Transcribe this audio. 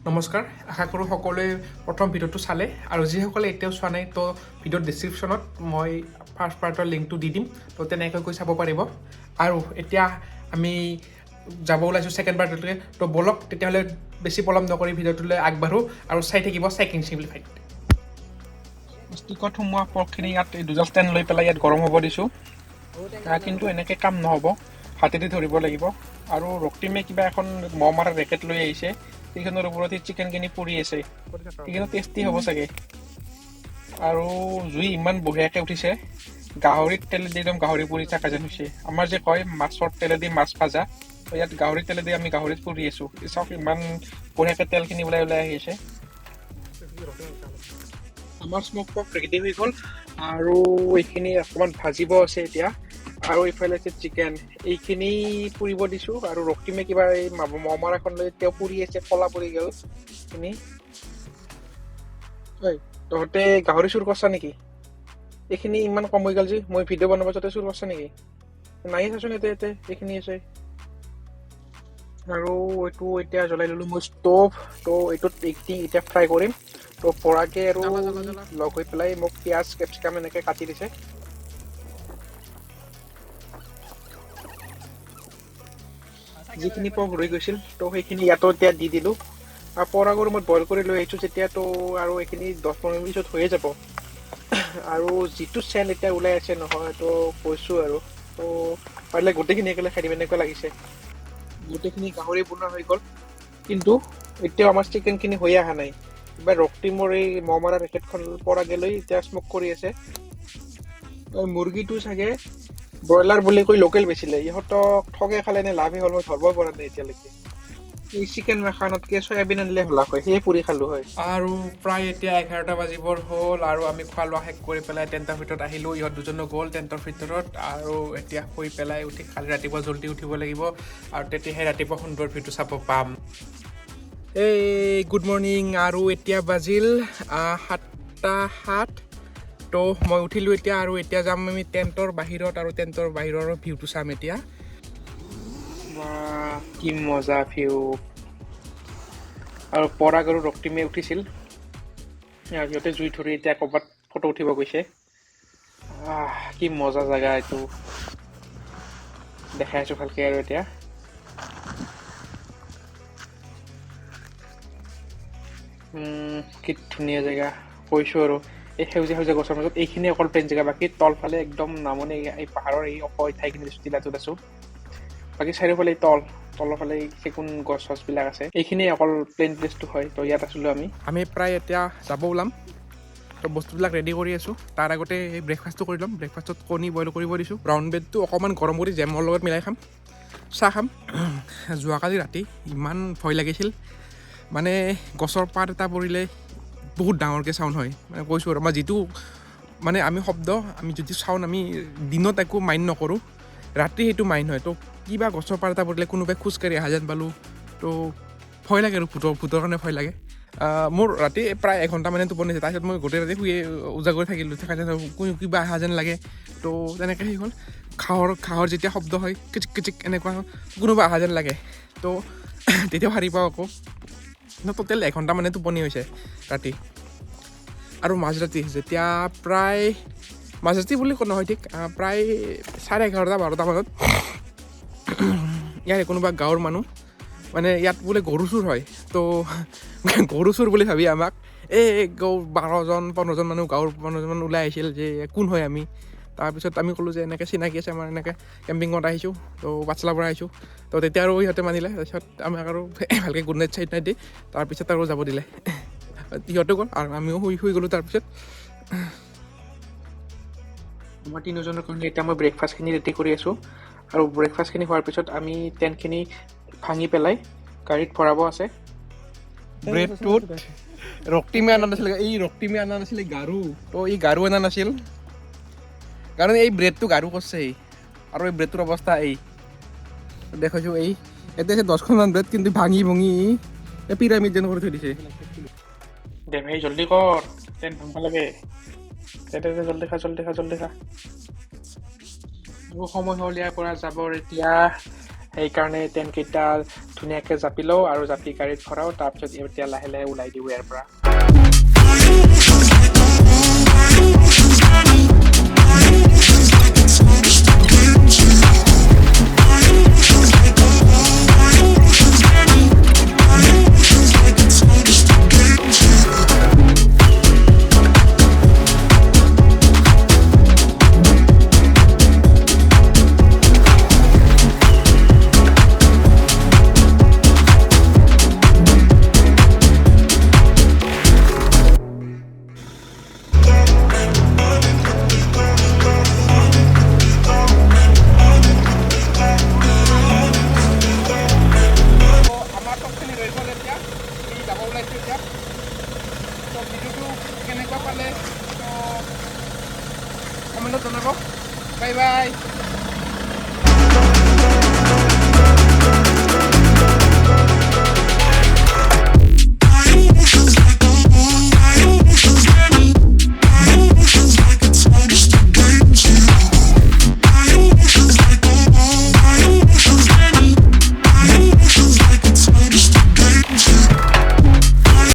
নমস্কাৰ আশা কৰোঁ সকলোৱে প্ৰথম ভিডিঅ'টো চালে আৰু যিসকলে এতিয়াও চোৱা নাই তো ভিডিঅ'ৰ ডেছক্ৰিপশ্যনত মই ফাৰ্ষ্ট পাৰ্টৰ লিংকটো দি দিম তো তেনেকৈ গৈ চাব পাৰিব আৰু এতিয়া আমি যাব ওলাইছোঁ ছেকেণ্ড পাৰ্টলৈকে তো ব'লক তেতিয়াহ'লে বেছি পলম নকৰি ভিডিঅ'টোলৈ আগবাঢ়োঁ আৰু চাই থাকিব চাইকিং চিম্পলিফাইড ষ্টিকত সোমোৱা পৰ্কখিনি ইয়াত দুডাল ষ্টেণ্ড লৈ পেলাই ইয়াত গৰম হ'ব দিছোঁ কিন্তু এনেকৈ কাম নহ'ব হাতেদি ধৰিব লাগিব আৰু ৰক্তিমে কিবা এখন মহ মাৰা ৰেকেট লৈ আহিছে সেইখনৰ ওপৰতে চিকেনখিনি পৰি আছে সেইখিনি টেষ্টি হ'ব চাগে আৰু জুই ইমান বঢ়িয়াকৈ উঠিছে গাহৰিত তেলেদি একদম গাহৰি পুৰি থকা যেন হৈছে আমাৰ যে কয় মাছৰ তেলেদি মাছ ভাজা ইয়াত গাহৰিৰ তেলেদি আমি গাহৰিত পুৰি আছোঁ চাওক ইমান বঢ়িয়াকৈ তেলখিনি ওলাই ওলাই আহিছে আমাৰ স্মক পক ৰেডি হৈ গ'ল আৰু এইখিনি অকণমান ভাজিব আছে এতিয়া আৰু এইফালে আছে চিকেন এইখিনি পুৰিব দিছোঁ আৰু ৰক্তিমে কিবা এই মহ মাৰাখন লৈ তেওঁ পুৰি আছে কলা পৰি গ'ল এইখিনি তহঁতে গাহৰি চুৰ কৰছা নেকি এইখিনি ইমান কম হৈ গ'ল যে মই ভিডিঅ' বনাব যাওঁতে চুৰ কৰছা নেকি নাই চাচোন ইয়াতে এইখিনি আছে আৰু এইটো এতিয়া জ্বলাই ল'লোঁ মই ষ্ট'ভ তো এইটোত এতিয়া ফ্ৰাই কৰিম তো পৰাকৈ আৰু লগ হৈ পেলাই মোক পিঁয়াজ কেপচিকাম এনেকৈ কাটি দিছে যিখিনি পৰ্ক ৰৈ গৈছিল তো সেইখিনি ইয়াতো এতিয়া দি দিলোঁ আৰু পৰাগৰ মই বইল কৰি লৈ আহিছোঁ যেতিয়া তো আৰু এইখিনি 10-15 মিনিট পিছত হৈয়ে যাব আৰু যিটো চেণ্ট এতিয়া ওলাই আছে নহয় তো কৈছোঁ আৰু তো পাৰিলে গোটেইখিনি একেলগে খাই দিম এনেকুৱা লাগিছে গোটেইখিনি গাহৰি বনোৱা হৈ গ'ল কিন্তু এতিয়াও আমাৰ চিকেনখিনি হৈ অহা নাই কিবা ৰক্তিমৰ এই মহ মাৰা ৰেকেটখন পৰাকৈ লৈ এতিয়া স্মক কৰি আছে মুৰ্গীটো চাগে ব্ৰইলাৰ বুলি কৈ লোকেল বেচিলে ইহঁতক ঠগে খালে নে লাভে হ'ল মই ধৰিবই পৰা নাই এতিয়ালৈকে এই চিকেন মেখানতকৈ চয়াবিন আনিলে হলা হয় সেয়ে পুৰি খালোঁ হয় আৰু প্ৰায় এতিয়া 11টা বাজিবৰ হ'ল আৰু আমি খোৱা লোৱা শেষ কৰি পেলাই টেণ্টৰ ভিতৰত আহিলোঁ ইহঁত দুজনো গ'ল টেণ্টৰ ভিতৰত আৰু এতিয়া শুই পেলাই উঠি কালি ৰাতিপুৱা জল্দি উঠিব লাগিব আৰু তেতিয়াহে ৰাতিপুৱা সুন্দৰ ভিডিঅ' চাব পাম এই গুড মৰ্ণিং আৰু এতিয়া বাজিল 7:07 তো মই উঠিলোঁ এতিয়া আৰু এতিয়া যাম আমি টেণ্টৰ বাহিৰত আৰু টেণ্টৰ বাহিৰৰ ভিউটো চাম এতিয়া কি মজা ভিউ আৰু পৰাগ আৰু ৰক্তিমে উঠিছিল সিহঁতে জুই ধৰি এতিয়া ক'ৰবাত ফটো উঠিব গৈছে কি মজা জেগা এইটো দেখাই আছোঁ ভালকৈ আৰু এতিয়া কি ধুনীয়া জেগা কৈছোঁ আৰু এই সেউজীয়া গছৰ মাজত এইখিনি অকল প্লেইন জেগা বাকী তলফালে একদম নামনি এই পাহাৰৰ এই ঠাইখিনি টিলাটোত আছোঁ বাকী চাৰিওফালে তলৰ ফালে চেগুন গছ চছবিলাক আছে এইখিনি অকল প্লেইন প্লেচটো হয় তো ইয়াত আছিলোঁ আমি প্ৰায় এতিয়া যাব ওলাম তো বস্তুবিলাক ৰেডি কৰি আছোঁ তাৰ আগতে এই ব্ৰেকফাষ্টটো কৰি ল'ম ব্ৰেকফাষ্টত কণী বইল কৰিব দিছোঁ ব্ৰাউন ব্ৰেডটো অকণমান গৰম কৰি জেমৰ লগত মিলাই খাম চাহ খাম যোৱাকালি ৰাতি ইমান ভয় লাগিছিল মানে গছৰ পাত এটা পৰিলে বহুত ডাঙৰকৈ চাউণ্ড হয় মানে কৈছোঁ আৰু আমাৰ যিটো মানে আমি শব্দ আমি যদি চাউণ্ড আমি দিনত একো মাইণ্ড নকৰোঁ ৰাতি সেইটো মাইণ্ড হয় তো কিবা গছৰ পাত এটা পৰিলে কোনোবাই খোজকাঢ়ি অহা যেন পালোঁ তো ভয় লাগে আৰু ভূতৰ কাৰণে ভয় লাগে মোৰ ৰাতি প্ৰায় এঘণ্টামানে টোপনি আছে তাৰপিছত মই গোটেই ৰাতি শুই উজাগৰি থাকিলোঁ কিবা অহা যেন লাগে তো তেনেকৈ সেই হ'ল ঘাঁহৰ যেতিয়া শব্দ হয় কিচিক কিচিক এনেকুৱা কোনোবা অহা যেন লাগে তো তেতিয়াও সাৰি পাওঁ আকৌ টোটেল এঘণ্টামানে টোপনি হৈছে ৰাতি আৰু মাজৰাতি যেতিয়া প্ৰায় মাজৰাতি বুলি নহয় ঠিক প্ৰায় 11:30-12টা মানত ইয়াৰে কোনোবা গাঁৱৰ মানুহ মানে ইয়াত বোলে গৰু চুৰ হয় তো গৰু চুৰ বুলি ভাবি আমাক এই 12-15জন মানুহ গাঁৱৰ 15জন ওলাই আহিছিল যে কোন হয় আমি তাৰপিছত আমি ক'লোঁ যে এনেকৈ চিনাকি আছে আমাৰ এনেকৈ কেম্পিঙত আহিছোঁ তো পাঠশালাৰ পৰা আহিছোঁ তো তেতিয়া আৰু সিহঁতে মানিলে তাৰপিছত আমাক আৰু ভালকৈ গুড নাইট চাইড নাইট দি তাৰপিছত আৰু যাব দিলে সিহঁতে গ'ল আৰু আমিও শুই গ'লোঁ তাৰপিছত আমাৰ তিনিজনৰ কাৰণে এতিয়া মই ব্ৰেকফাষ্টখিনি ৰেডি কৰি আছোঁ আৰু ব্ৰেকফাষ্টখিনি হোৱাৰ পিছত আমি টেণ্টখিনি ভাঙি পেলাই গাড়ীত ভৰাব আছে ব্ৰেডটোত ৰক্তিমে অনা নাছিলে গাৰু তো এই গাৰু অনা নাছিল কাৰণ এই ব্ৰেডটো গাৰু কৰিছে আৰু এই ব্ৰেডটোৰ অৱস্থা এই দেখাইছোঁ এই এতিয়া 10খনমান ব্ৰেড কিন্তু ভাঙি এই পিৰামিড যেন কৰি থৈ দিছে দে ভাই জল্দি কৰ টেণ্ট ভাঙব লাগে জল্দি খা আৰু সময় হ'ল ইয়াৰ পৰা যাবৰ এতিয়া সেইকাৰণে টেণ্টকেইটা ধুনীয়াকৈ জাপি লওঁ আৰু জাপি গাড়ীত ভৰাওঁ, তাৰপিছত এতিয়া লাহে লাহে ওলাই দিওঁ ইয়াৰ পৰা। ভিডিঅ'টো কেনেকুৱা পালে কমেণ্টত জনাব। Bye bye.